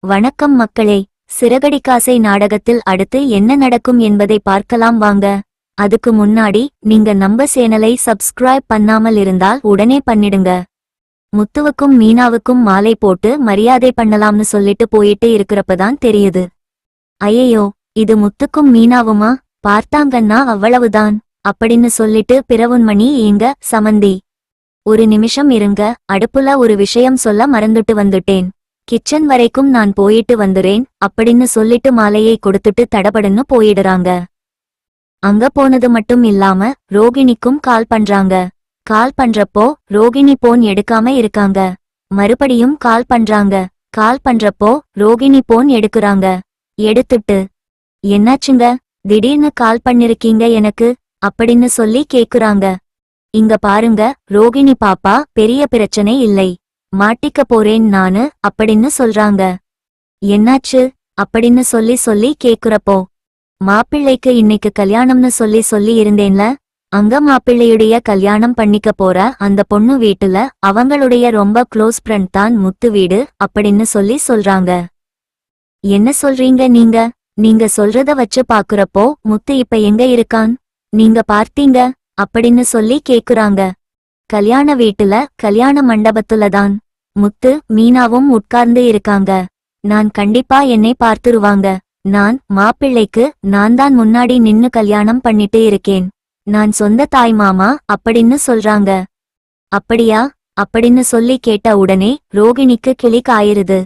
வணக்கம் மக்களே. சிறகடிக்காசை நாடகத்தில் அடுத்து என்ன நடக்கும் என்பதை பார்க்கலாம் வாங்க. அதுக்கு முன்னாடி நீங்க நம்ம சேனலை சப்ஸ்கிரைப் பண்ணாமல் இருந்தால் உடனே பண்ணிடுங்க. முத்துவுக்கும் மீனாவுக்கும் மாலை போட்டு மரியாதை பண்ணலாம்னு சொல்லிட்டு போயிட்டு இருக்கிறப்பதான் தெரியுது. ஐயோ, இது முத்துக்கும் மீனாவுமா? பார்த்தாங்கன்னா அவ்வளவுதான் அப்படின்னு சொல்லிட்டு பிறவுன்மணி ஏங்க சமந்தி, ஒரு நிமிஷம் இருங்க, அடுப்புல ஒரு விஷயம் சொல்ல மறந்துட்டு வந்துட்டேன். கிச்சன் வரைக்கும் நான் போயிட்டு வந்துறேன் அப்படின்னு சொல்லிட்டு மாலையை கொடுத்துட்டு தடபடன்னு போயிடுறாங்க. அங்க போனது மட்டும் இல்லாம ரோகிணிக்கும் கால் பண்றாங்க. கால் பண்றப்போ ரோகிணி போன் எடுக்காம இருக்காங்க. மறுபடியும் கால் பண்றாங்க. கால் பண்றப்போ ரோகிணி போன் எடுக்குறாங்க. எடுத்துட்டு, என்னாச்சுங்க, திடீர்னு கால் பண்ணிருக்கீங்க எனக்கு அப்படின்னு சொல்லி கேக்குறாங்க. இங்க பாருங்க ரோகிணி பாப்பா, பெரிய பிரச்சனை இல்லை, மாட்டிக்க போறேன் நானு அப்படின்னு சொல்றாங்க. என்னாச்சு அப்படின்னு சொல்லி கேக்குறப்போ, மாப்பிள்ளைக்கு இன்னைக்கு கல்யாணம்னு சொல்லி இருந்தேன்ல, அங்க மாப்பிள்ளையுடைய கல்யாணம் பண்ணிக்க போற அந்த பொண்ணு வீட்டுல அவங்களுடைய ரொம்ப க்ளோஸ் ஃப்ரெண்ட் தான் முத்து வீடு அப்படின்னு சொல்றாங்க. என்ன சொல்றீங்க நீங்க? நீங்க சொல்றத வச்சு பாக்குறப்போ முத்து இப்ப எங்க இருக்கான்? நீங்க பார்த்தீங்க அப்படின்னு சொல்லி கேக்குறாங்க. கல்யாண வீட்டுல, கல்யாண மண்டபத்துலதான் முத்து மீனாவும் உட்கார்ந்து இருக்காங்க. நான் கண்டிப்பா என்னை பார்த்துருவாங்க. நான் மாப்பிள்ளைக்கு நான் தான் முன்னாடி நின்னு கல்யாணம் பண்ணிட்டு இருக்கேன். நான் சொந்த தாய் மாமா அப்படின்னு சொல்றாங்க. அப்படியா அப்படின்னு சொல்லி கேட்ட உடனே ரோகிணிக்கு கிளி காயிருது.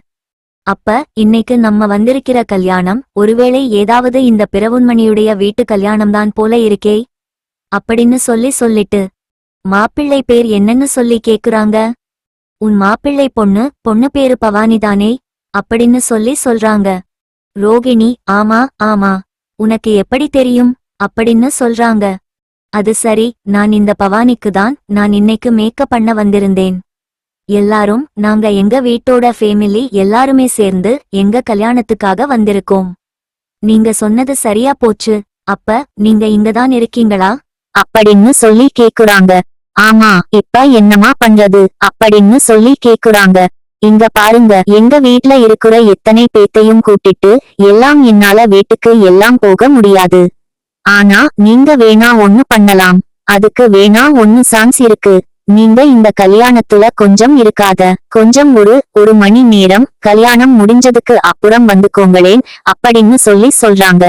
அப்ப இன்னைக்கு நம்ம வந்திருக்கிற கல்யாணம் ஒருவேளை ஏதாவது இந்த பிறவுன்மணியுடைய வீட்டு கல்யாணம்தான் போல இருக்கே அப்படின்னு சொல்லிட்டு, மாப்பிள்ளை பேர் என்னன்னு சொல்லி கேக்குறாங்க. உன் மாப்பிள்ளை பொண்ணு பேரு பவானிதானே அப்படின்னு சொல்றாங்க. ரோகிணி, ஆமா ஆமா, உனக்கு எப்படி தெரியும் அப்படின்னு சொல்றாங்க. அது சரி, நான் இந்த பவானிக்கு தான் நான் இன்னைக்கு மேக்கப் பண்ண வந்திருந்தேன். எல்லாரும், நாங்க எங்க வீட்டோட ஃபேமிலி எல்லாருமே சேர்ந்து எங்க கல்யாணத்துக்காக வந்திருக்கோம். நீங்க சொன்னது சரியா போச்சு. அப்ப நீங்க இங்கதான் இருக்கீங்களா அப்படின்னு சொல்லி கேக்குறாங்க. ஆமா, இப்ப என்னமா பண்றது அப்படின்னு சொல்லி கேக்குறாங்க. இங்க பாருங்க, எங்க வீட்ல இருக்கிற எத்தனை பேத்தையும் கூட்டிட்டு எல்லாம் என்னால வீட்டுக்கு எல்லாம் போக முடியாது. ஆனா நீங்க வேணா ஒண்ணு பண்ணலாம். அதுக்கு வேணா ஒண்ணு சான்ஸ் இருக்கு. நீங்க இந்த கல்யாணத்துல கொஞ்சம் இருக்காத, கொஞ்சம் ஒரு மணி நேரம் கல்யாணம் முடிஞ்சதுக்கு அப்புறம் வந்துக்கோங்களேன் அப்படின்னு சொல்றாங்க.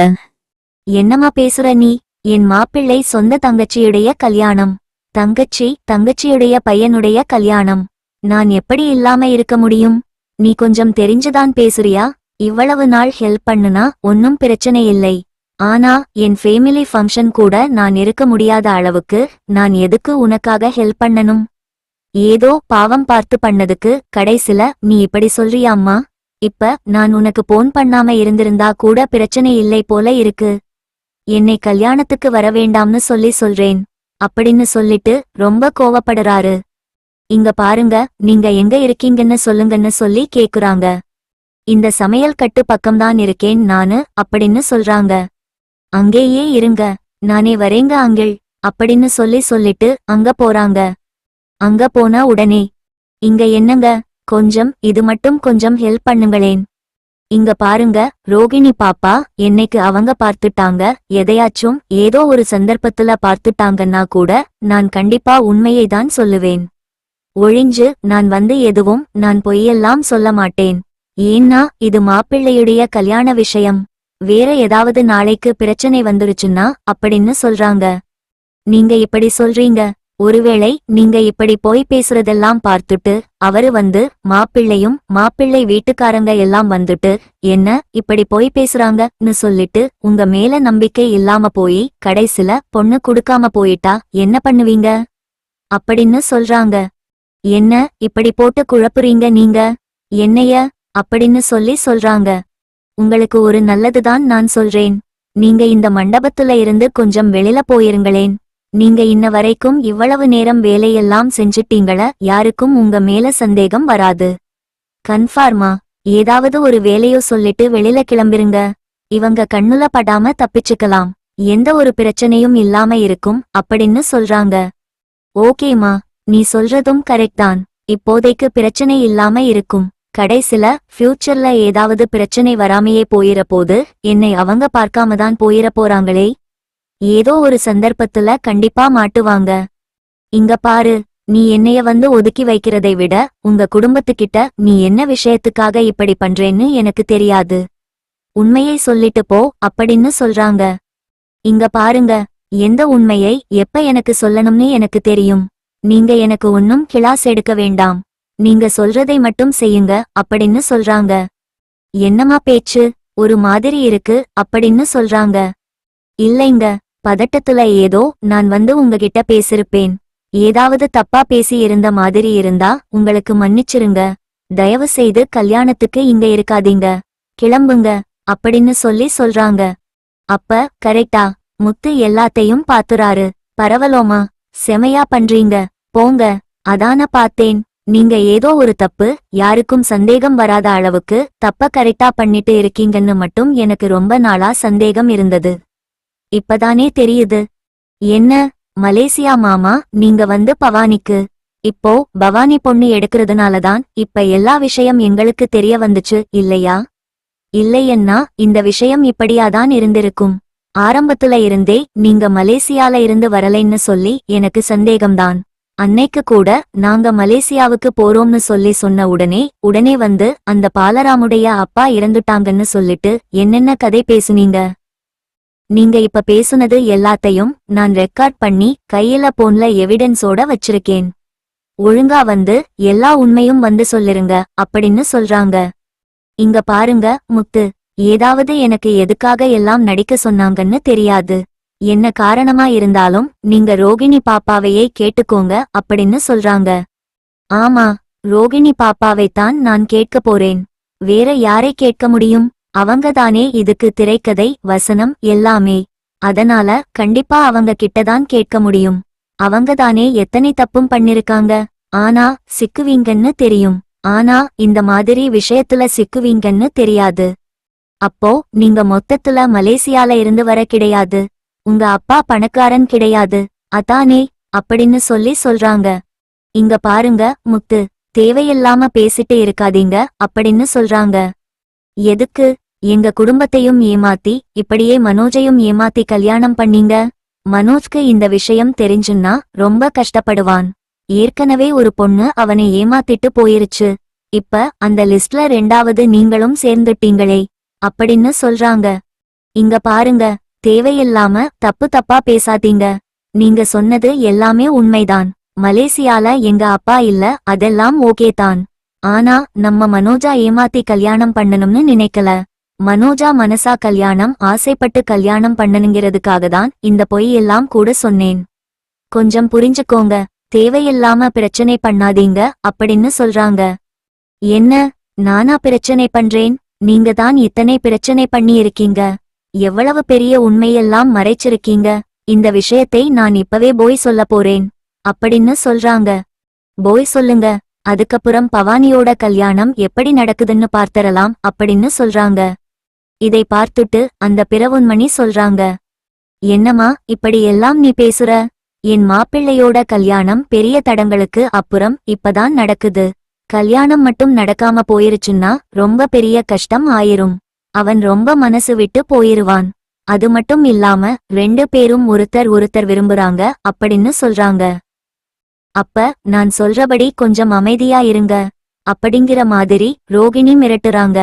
என்னமா பேசுற நீ? என் மாப்பிள்ளை சொந்த தங்கச்சியுடைய கல்யாணம். தங்கச்சியுடைய பையனுடைய கல்யாணம். நான் எப்படி இல்லாம இருக்க முடியும்? நீ கொஞ்சம் தெரிஞ்சுதான் பேசுறியா? இவ்வளவு நாள் ஹெல்ப் பண்ணுனா ஒன்னும் பிரச்சனை இல்லை. ஆனா என் ஃபேமிலி ஃபங்க்ஷன் கூட நான் இருக்க முடியாத அளவுக்கு நான் எதுக்கு உனக்காக ஹெல்ப் பண்ணணும்? ஏதோ பாவம் பார்த்து பண்ணதுக்கு கடைசில நீ இப்படி சொல்றியாம்மா? இப்ப நான் உனக்கு போன் பண்ணாம இருந்திருந்தா கூட பிரச்சனை இல்லை போல இருக்கு. என்னை கல்யாணத்துக்கு வர வேண்டாம்னு சொல்றேன் அப்படின்னு சொல்லிட்டு ரொம்ப கோவப்படுறாரு. இங்க பாருங்க, நீங்க எங்க இருக்கீங்கன்னு சொல்லுங்கன்னு சொல்லி கேக்குறாங்க. இந்த சமையல் கட்டு பக்கம்தான் இருக்கேன் நானு அப்படின்னு சொல்றாங்க. அங்கேயே இருங்க, நானே வரேங்க அங்கிள் அப்படின்னு சொல்லிட்டு அங்க போறாங்க. அங்க போன உடனே, இங்க என்னங்க, கொஞ்சம் இது மட்டும் கொஞ்சம் ஹெல்ப் பண்ணுங்களேன். இங்க பாருங்க ரோகிணி பாப்பா, என்னைக்கு அவங்க பார்த்துட்டாங்க, எதையாச்சும் ஏதோ ஒரு சந்தர்ப்பத்துல பார்த்துட்டாங்கன்னா கூட நான் கண்டிப்பா உண்மையை தான் சொல்லுவேன். ஒழிஞ்சு நான் வந்து எதுவும் நான் பொய்யெல்லாம் சொல்ல மாட்டேன். ஏன்னா இது மாப்பிள்ளையுடைய கல்யாண விஷயம். வேற ஏதாவது நாளைக்கு பிரச்சனை வந்துருச்சுன்னா அப்படின்னு சொல்றாங்க. நீங்க இப்படி சொல்றீங்க, ஒருவேளை நீங்க இப்படி போய் பேசுறதெல்லாம் பார்த்துட்டு அவரு வந்து மாப்பிள்ளையும் மாப்பிள்ளை வீட்டுக்காரங்க எல்லாம் வந்துட்டு என்ன இப்படி போய் பேசுறாங்கன்னு சொல்லிட்டு உங்க மேல நம்பிக்கை இல்லாம போய் கடைசில பொண்ணு கொடுக்காம போயிட்டா என்ன பண்ணுவீங்க அப்படின்னு சொல்றாங்க. என்ன இப்படி போட்டு குழப்புறீங்க நீங்க என்னைய அப்படின்னு சொல்றாங்க. உங்களுக்கு ஒரு நல்லதுதான் நான் சொல்றேன். நீங்க இந்த மண்டபத்துல இருந்து கொஞ்சம் வெளில போயிருங்களேன். நீங்க இன்ன வரைக்கும் இவ்வளவு நேரம் வேலையெல்லாம் செஞ்சுட்டீங்கள, யாருக்கும் உங்க மேல சந்தேகம் வராது. கன்ஃபார்மா? ஏதாவது ஒரு வேலையோ சொல்லிட்டு வெளில கிளம்பிருங்க. இவங்க கண்ணுல படாம தப்பிச்சுக்கலாம். எந்த ஒரு பிரச்சனையும் இல்லாம இருக்கும் அப்படின்னு சொல்றாங்க. ஓகேமா, நீ சொல்றதும் கரெக்ட் தான். இப்போதைக்கு பிரச்சனை இல்லாம இருக்கும். கடைசில ஃபியூச்சர்ல ஏதாவது பிரச்சனை வராமையே போயிர போது என்னை அவங்க பார்க்காம தான் போயிர போறாங்களே. ஏதோ ஒரு சந்தர்ப்பத்துல கண்டிப்பா மாட்டுவாங்க. இங்க பாரு, நீ என்னைய வந்து ஒதுக்கி வைக்கிறதை விட உங்க குடும்பத்துக்கிட்ட நீ என்ன விஷயத்துக்காக இப்படி பண்றேன்னு எனக்கு தெரியாது. உண்மையை சொல்லிட்டு போ அப்படின்னு சொல்றாங்க. இங்க பாருங்க, எந்த உண்மையை எப்ப எனக்கு சொல்லணும்னு எனக்கு தெரியும். நீங்க எனக்கு ஒன்னும் கிளாஸ் எடுக்க வேண்டாம். நீங்க சொல்றதை மட்டும் செய்யுங்க அப்படின்னு சொல்றாங்க. என்னமா பேச்சு, ஒரு மாதிரி இருக்கு அப்படின்னு சொல்றாங்க. இல்லைங்க, பதட்டத்துல ஏதோ நான் வந்து உங்ககிட்ட பேசிருப்பேன். ஏதாவது தப்பா பேசி இருந்த மாதிரி இருந்தா உங்களுக்கு மன்னிச்சிருங்க. தயவு செய்து கல்யாணத்துக்கு இங்க இருக்காதீங்க, கிளம்புங்க அப்படின்னு சொல்றாங்க. அப்ப கரெக்டா முத்து எல்லாத்தையும் பாத்துறாரு. பரவலோமா, செமையா பண்றீங்க, போங்க. அதான பார்த்தேன், நீங்க ஏதோ ஒரு தப்பு, யாருக்கும் சந்தேகம் வராத அளவுக்கு தப்ப கரெக்டா பண்ணிட்டு இருக்கீங்கன்னு மட்டும் எனக்கு ரொம்ப நாளா சந்தேகம் இருந்தது. இப்பதானே தெரியுது. என்ன மலேசியா மாமா, நீங்க வந்து பவானிக்கு இப்போ பவானி பொண்ணு எடுக்கிறதுனாலதான் இப்ப எல்லா விஷயம் எங்களுக்கு தெரிய வந்துச்சு இல்லையா? இல்லையன்னா இந்த விஷயம் இப்படியாதான் இருந்திருக்கும். ஆரம்பத்துல இருந்தே நீங்க மலேசியால இருந்து வரலைன்னு சொல்லி எனக்கு சந்தேகம்தான். அன்னைக்கு கூட நாங்க மலேசியாவுக்கு போறோம்னு சொன்ன உடனே வந்து அந்த பாலராமுடைய அப்பா இறந்துட்டாங்கன்னு சொல்லிட்டு என்னென்ன கதை பேசுனீங்க. நீங்க இப்ப பேசுனது எல்லாத்தையும் நான் ரெக்கார்ட் பண்ணி கையில போன்ல எவிடன்ஸோட வச்சிருக்கேன். ஒழுங்கா வந்து எல்லா உண்மையும் வந்து சொல்லிருங்க அப்படின்னு சொல்றாங்க. இங்க பாருங்க முத்து, ஏதாவது எனக்கு எதுக்காக எல்லாம் நடிக்க சொன்னாங்கன்னு தெரியாது. என்ன காரணமா இருந்தாலும் நீங்க ரோகிணி பாப்பாவையே கேட்டுக்கோங்க அப்படின்னு சொல்றாங்க. ஆமா, ரோகிணி பாப்பாவைத்தான் நான் கேட்க போறேன். வேற யாரை கேட்க முடியும்? அவங்கதானே இதுக்கு திரைக்கதை வசனம் எல்லாமே. அதனால கண்டிப்பா அவங்க கிட்டதான் கேட்க முடியும். அவங்கதானே எத்தனை தப்பும் பண்ணிருக்காங்க. ஆனா சிக்குவீங்கன்னு தெரியும். ஆனா இந்த மாதிரி விஷயத்துல சிக்குவீங்கன்னு தெரியாது. அப்போ நீங்க மொத்தத்துல மலேசியால இருந்து வர கிடையாது. உங்க அப்பா பணக்காரன் கிடையாது அதானே அப்படின்னு சொல்றாங்க. இங்க பாருங்க முத்து, தேவையில்லாம பேசிட்டு இருக்காதீங்க அப்படின்னு சொல்றாங்க. எதுக்கு எங்க குடும்பத்தையும் ஏமாத்தி இப்படியே மனோஜையும் ஏமாத்தி கல்யாணம் பண்ணீங்க? மனோஜ்க்கு இந்த விஷயம் தெரிஞ்சுன்னா ரொம்ப கஷ்டப்படுவான். ஏற்கனவே ஒரு பொண்ணு அவனை ஏமாத்திட்டு போயிருச்சு. இப்ப அந்த லிஸ்ட்ல 2வது நீங்களும் சேர்ந்துட்டீங்களே அப்படின்னு சொல்றாங்க. இங்க பாருங்க, தேவையில்லாம தப்பு தப்பா பேசாதீங்க. நீங்க சொன்னது எல்லாமே உண்மைதான். மலேசியால எங்க அப்பா இல்ல, அதெல்லாம் ஓகே தான். ஆனா நம்ம மனோஜா ஏமாத்தி கல்யாணம் பண்ணணும்னு நினைக்கல. மனோஜா மனசா கல்யாணம் ஆசைப்பட்டு கல்யாணம் பண்ணணுங்கிறதுக்காக தான் இந்த பொய் எல்லாம் கூட சொன்னேன். கொஞ்சம் புரிஞ்சுக்கோங்க, தேவையில்லாம பிரச்சனை பண்ணாதீங்க அப்படின்னு சொல்றாங்க. என்ன, நானா பிரச்சனை பண்றேன்? நீங்க தான் இத்தனை பிரச்சனை பண்ணி இருக்கீங்க. எவ்வளவு பெரிய உண்மையெல்லாம் மறைச்சிருக்கீங்க. இந்த விஷயத்தை நான் இப்பவே போய் சொல்ல போறேன் அப்படின்னு சொல்றாங்க. போய் சொல்லுங்க, அதுக்கப்புறம் பவானியோட கல்யாணம் எப்படி நடக்குதுன்னு பார்த்தரலாம் அப்படின்னு சொல்றாங்க. இதை பார்த்துட்டு அந்த பிறவுண்மணி சொல்றாங்க. என்னமா இப்படி எல்லாம் நீ பேசுற? என் மாப்பிள்ளையோட கல்யாணம் பெரிய தடங்களுக்கு அப்புறம் இப்பதான் நடக்குது. கல்யாணம் மட்டும் நடக்காம போயிருச்சுன்னா ரொம்ப பெரிய கஷ்டம் ஆயிரும். அவன் ரொம்ப மனசு விட்டு போயிருவான். அது மட்டும் இல்லாம 2 பேரும் ஒருத்தர் விரும்புறாங்க அப்படின்னு சொல்றாங்க. அப்ப நான் சொல்றபடி கொஞ்சம் அமைதியா இருங்க அப்படிங்கிற மாதிரி ரோகிணி மிரட்டுறாங்க.